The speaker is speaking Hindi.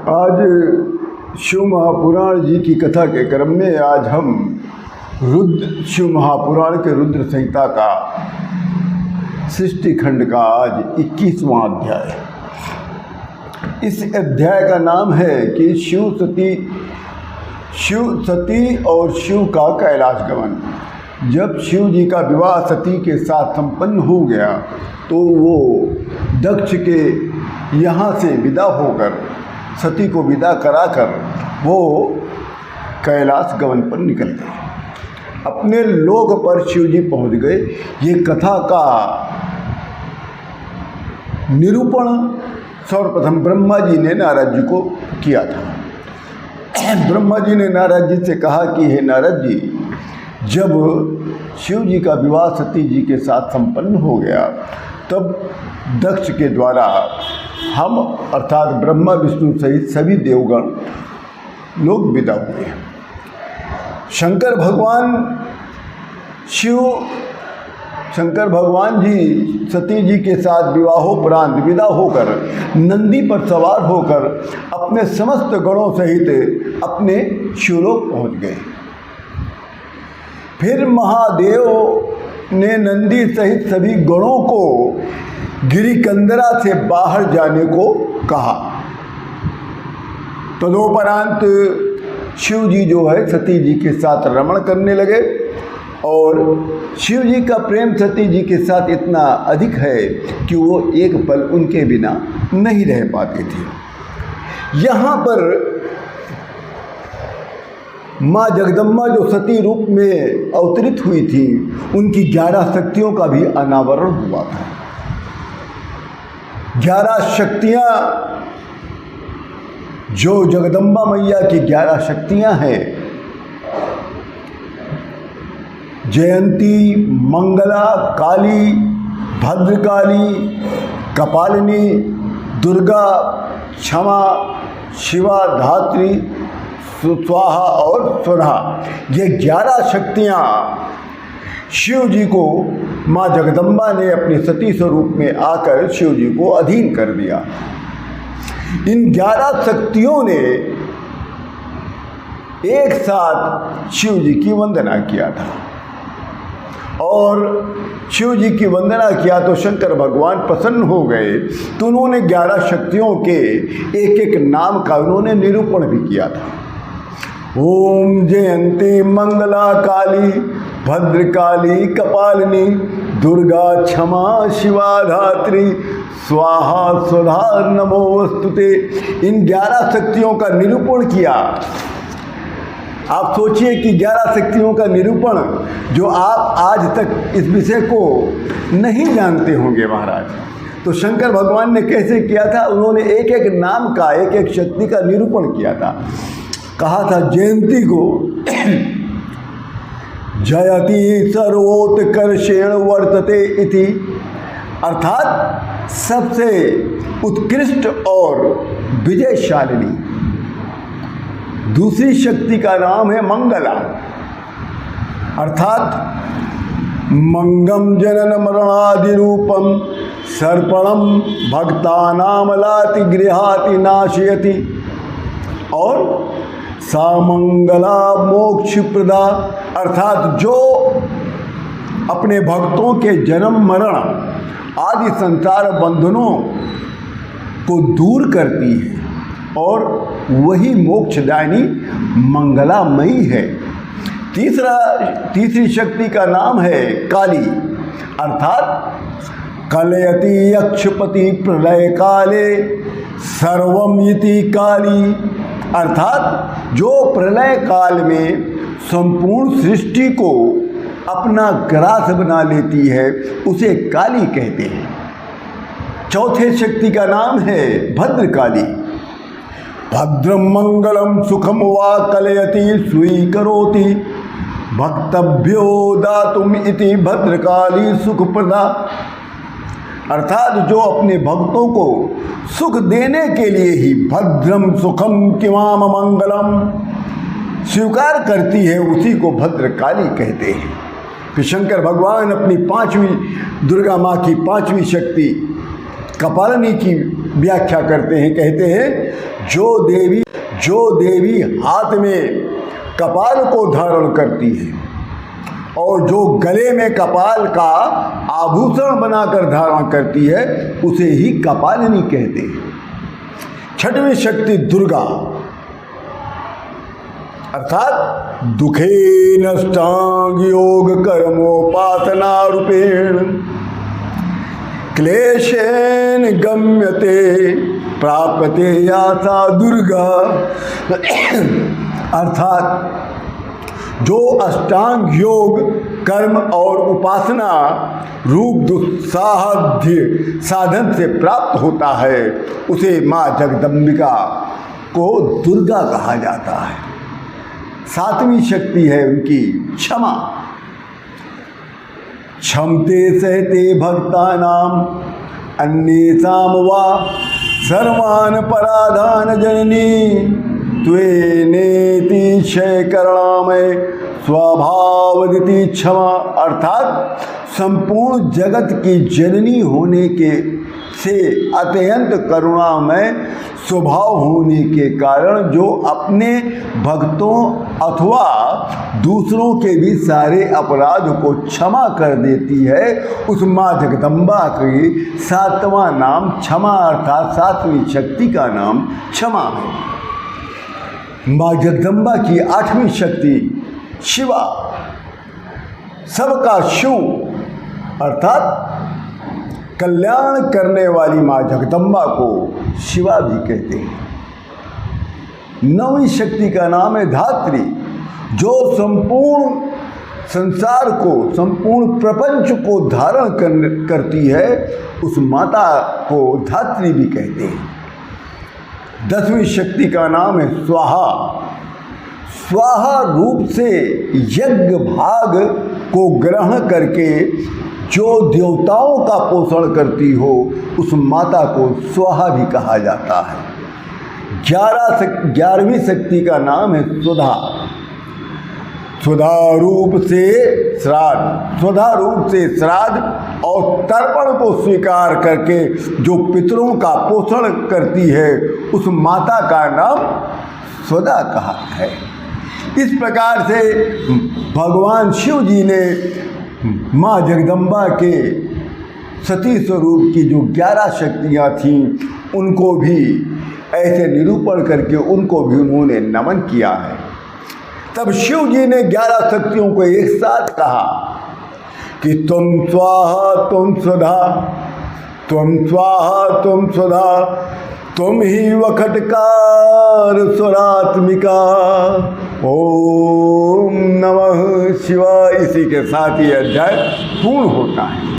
आज शिव महापुराण जी की कथा के क्रम में आज हम शिव महापुराण के रुद्र संहिता का सृष्टि खंड का आज 21वां अध्याय। इस अध्याय का नाम है कि शिव सती और शिव का कैलाश गमन। जब शिव जी का विवाह सती के साथ संपन्न हो गया तो वो दक्ष के यहाँ से विदा होकर सती को विदा कराकर वो कैलाश गमन पर निकल गए। अपने लोक पर शिव जी पहुँच गए। ये कथा का निरूपण सर्वप्रथम ब्रह्मा जी ने नारद जी को किया था। ब्रह्मा जी ने नारद जी से कहा कि हे नारद जी, जब शिव जी का विवाह सती जी के साथ संपन्न हो गया तब दक्ष के द्वारा हम अर्थात ब्रह्मा विष्णु सहित सभी देवगण लोग विदा हुए। शंकर भगवान जी सती जी के साथ विवाहोपरांत विदा होकर नंदी पर सवार होकर अपने समस्त गणों सहित अपने शिवलोक पहुंच गए। फिर महादेव ने नंदी सहित सभी गणों को गिरिकंदरा से बाहर जाने को कहा। तदोपरांत शिव जी जो है सती जी के साथ रमण करने लगे और शिव जी का प्रेम सती जी के साथ इतना अधिक है कि वो एक पल उनके बिना नहीं रह पाते थे। यहाँ पर माँ जगदम्बा जो सती रूप में अवतरित हुई थी, उनकी 11 शक्तियों का भी अनावरण हुआ था। 11 शक्तियाँ जो जगदम्बा मैया की 11 शक्तियाँ हैं, जयंती, मंगला, काली, भद्रकाली, कपालिनी, दुर्गा, क्षमा, शिवा, धात्री, स्वाहा और स्वधा, ये 11 शक्तियाँ शिव जी को माँ जगदम्बा ने अपने सती स्वरूप में आकर शिव जी को अधीन कर दिया। इन 11 शक्तियों ने एक साथ शिव जी की वंदना किया था और शिव जी की वंदना किया तो शंकर भगवान प्रसन्न हो गए। तो उन्होंने 11 शक्तियों के एक एक नाम का उन्होंने निरूपण भी किया था। ओम जयंती मंगला काली भद्रकाली कपालिनी दुर्गा क्षमा शिवा धात्री स्वाहा स्वधा नमोस्तुते, इन 11 शक्तियों का निरूपण किया। आप सोचिए कि 11 शक्तियों का निरूपण जो आप आज तक इस विषय को नहीं जानते होंगे महाराज, तो शंकर भगवान ने कैसे किया था? उन्होंने एक एक नाम का एक एक शक्ति का निरूपण किया था। कहा था जयंती को जयति सर्वोत्कर्षेण वर्तते इति, अर्थात सबसे उत्कृष्ट और विजयशालिनी। दूसरी शक्ति का नाम है मंगला, अर्थात मंगम जनन मरणादि रूपम सर्पणम भक्तानामलाति गृहाति नाशयति, और सामंगला मोक्ष प्रदा, अर्थात जो अपने भक्तों के जन्म मरण आदि संसार बंधनों को दूर करती है और वही मोक्षदायिनी मंगलामयी है। तीसरी शक्ति का नाम है काली, अर्थात कलयति यक्षपति प्रलय काले सर्वम इति काली, अर्थात जो प्रलय काल में संपूर्ण सृष्टि को अपना ग्रास बना लेती है उसे काली कहते हैं। चौथे शक्ति का नाम है भद्रकाली, भद्रम मंगलम सुखम वा कलयति स्वीकरोति भक्तभ्यो दातुम इति भद्रकाली सुखप्रदा, अर्थात जो अपने भक्तों को सुख देने के लिए ही भद्रम सुखम किमाम मंगलम स्वीकार करती है, उसी को भद्रकाली कहते हैं। फिर शंकर भगवान अपनी 5वीं दुर्गा माँ की 5वीं शक्ति कपालिनी की व्याख्या करते हैं, कहते हैं जो देवी हाथ में कपाल को धारण करती है और जो गले में कपाल का आभूषण बनाकर धारण करती है उसे ही कपालिनी कहते हैं। छठवीं शक्ति दुर्गा, अर्थात दुखे नष्टांग योग कर्मोपासना रूपेण क्लेशेन गम्यते प्राप्यते या सा दुर्गा। अर्थात जो अष्टांग योग कर्म और उपासना रूप दुस्साध्य साधन से प्राप्त होता है उसे माँ जगदम्बिका को दुर्गा कहा जाता है। सातवीं शक्ति है उनकी क्षमा। क्षमते सहते भक्तानाम अन्येषां वा सर्वान् पराधान जननी त्वेनेति क्षयकरणामय स्वभावदिति क्षमा। अर्थात संपूर्ण जगत की जननी होने के से अत्यंत करुणामय स्वभाव होने के कारण जो अपने भक्तों अथवा दूसरों के भी सारे अपराध को क्षमा कर देती है, उस माँ जगदम्बा की सातवां नाम क्षमा, अर्थात सातवीं शक्ति का नाम क्षमा है। माँ जगदम्बा की आठवीं शक्ति शिवा, सबका शिव, अर्थात कल्याण करने वाली माँ जगदम्बा को शिवा भी कहते हैं। नवीं शक्ति का नाम है धात्री, जो संपूर्ण संसार को, संपूर्ण प्रपंच को धारण करती है, उस माता को धात्री भी कहते हैं। दसवीं शक्ति का नाम है स्वाहा। स्वाहा रूप से यज्ञ भाग को ग्रहण करके जो देवताओं का पोषण करती हो उस माता को स्वाहा भी कहा जाता है। 11वीं शक्ति का नाम है सुधा। सुधा रूप से श्राद्ध, सुधा रूप से श्राद्ध और तर्पण को स्वीकार करके जो पितरों का पोषण करती है उस माता का नाम सुधा कहा है। इस प्रकार से भगवान शिव जी ने माँ जगदम्बा के सती स्वरूप की जो 11 शक्तियाँ थीं उनको भी ऐसे निरूपण करके उनको भी उन्होंने नमन किया है। तब शिव जी ने 11 शक्तियों को एक साथ कहा कि तुम स्वाहा तुम सुधा, तुम स्वाहा तुम सुधा, तुम ही वखटकार सुरात्मिका, ओम नमः शिवाय। इसी के साथ ही अध्याय पूर्ण होता है।